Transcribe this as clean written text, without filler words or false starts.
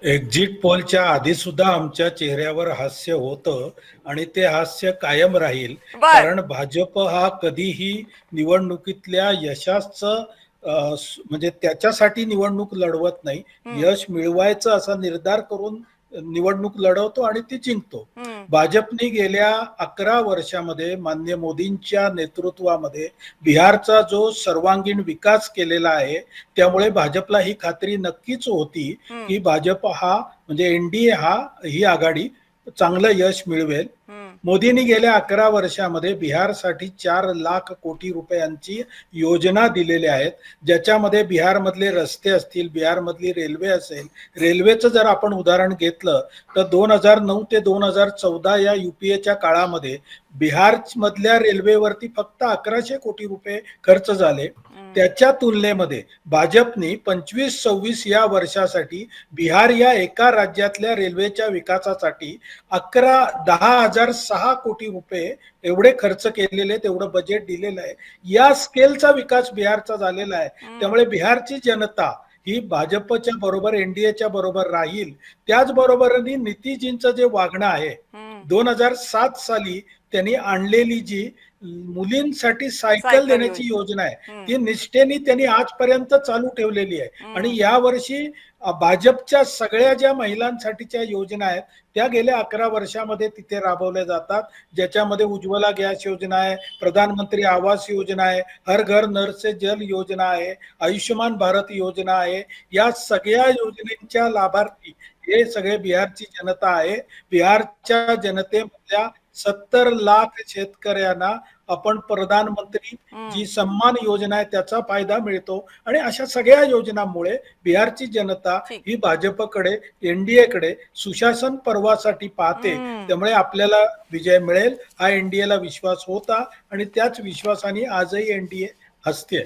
Exit पोलच्या आधी सुद्धा आमच्या चेहऱ्यावर हास्य होतं आणि ते हास्य कायम राहील. बर. कारण भाजप हा कधीही निवडणुकीतल्या यशाचं म्हणजे त्याच्यासाठी निवडणूक लढवत नाही. हम्म. यश मिळवायचं असा निर्धार करून निवडणूक लढवतो आणि ती जिंकतो. हम्म. भाजपने गेल्या 11 वर्षामध्ये माननीय मोदींच्या नेतृत्वामध्ये बिहारचा जो सर्वांगीण विकास केलेला आहे, त्यामुळे भाजपला ही खात्री नक्कीच होती हम्म. की भाजप हा म्हणजे एनडीए ही आघाडी चांगलं यश मिळवेल. हम्म. मोदींनी गेल्या 11 वर्षामध्ये बिहारसाठी 4 लाख कोटी रुपयांची योजना दिलेल्या आहेत, ज्याच्यामध्ये बिहारमधले रस्ते असतील, बिहारमधली रेल्वे असेल. रेल्वेचं जर आपण उदाहरण घेतलं तर 2009 ते 2014 या युपीएच्या काळामध्ये बिहार मधल्या रेल्वेवरती फक्त 1100 कोटी रुपये खर्च झाले. हम्म. त्याच्या तुलनेमध्ये भाजपने 25-26 या वर्षासाठी बिहार या एका राज्यातल्या रेल्वेच्या विकासासाठी 10,006 कोटी रुपये एवढे खर्च केलेले, तेवढं बजेट दिलेलं आहे. या स्केलचा विकास बिहारचा झालेला आहे. हम्म. त्यामुळे बिहारची जनता ही भाजपच्या बरोबर एनडीएच्या बरोबर राहील. त्याचबरोबरनी नितीजींचं जे वागणं आहे, हम्म. 2007 साली त्यांनी आणलेली जी मुलींसाठी सायकल सायकल देण्याची योजना. योजना आहे, हम्म. ती निष्ठेने त्यांनी आजपर्यंत चालू ठेवलेली आहे. आणि हम्म. यावर्षी भाजपच्या सगळ्या ज्या महिलांसाठीच्या योजना आहेत त्या गेल्या 11 वर्षामध्ये तिथे राबवल्या जातात, ज्याच्यामध्ये उज्ज्वला गॅस योजना आहे, प्रधानमंत्री आवास योजना आहे, हर घर नर से जल योजना आहे, आयुष्यमान भारत योजना आहे. या सगळ्या योजनेच्या लाभार्थी हे सगळे बिहारची जनता आहे. बिहारच्या जनतेमधल्या 70 लाख शेतकऱ्यांना आपण प्रधानमंत्री हम्म. जी सन्मान योजना आहे त्याचा फायदा मिळतो. आणि अशा सगळ्या योजनांमुळे बिहारची जनता ठीक. ही भाजपकडे, एनडीएकडे सुशासन पर्वासाठी पाहते. हम्म. त्यामुळे आपल्याला विजय मिळेल हा एनडीएला विश्वास होता आणि त्याच विश्वासाने आजही एनडीए हसते.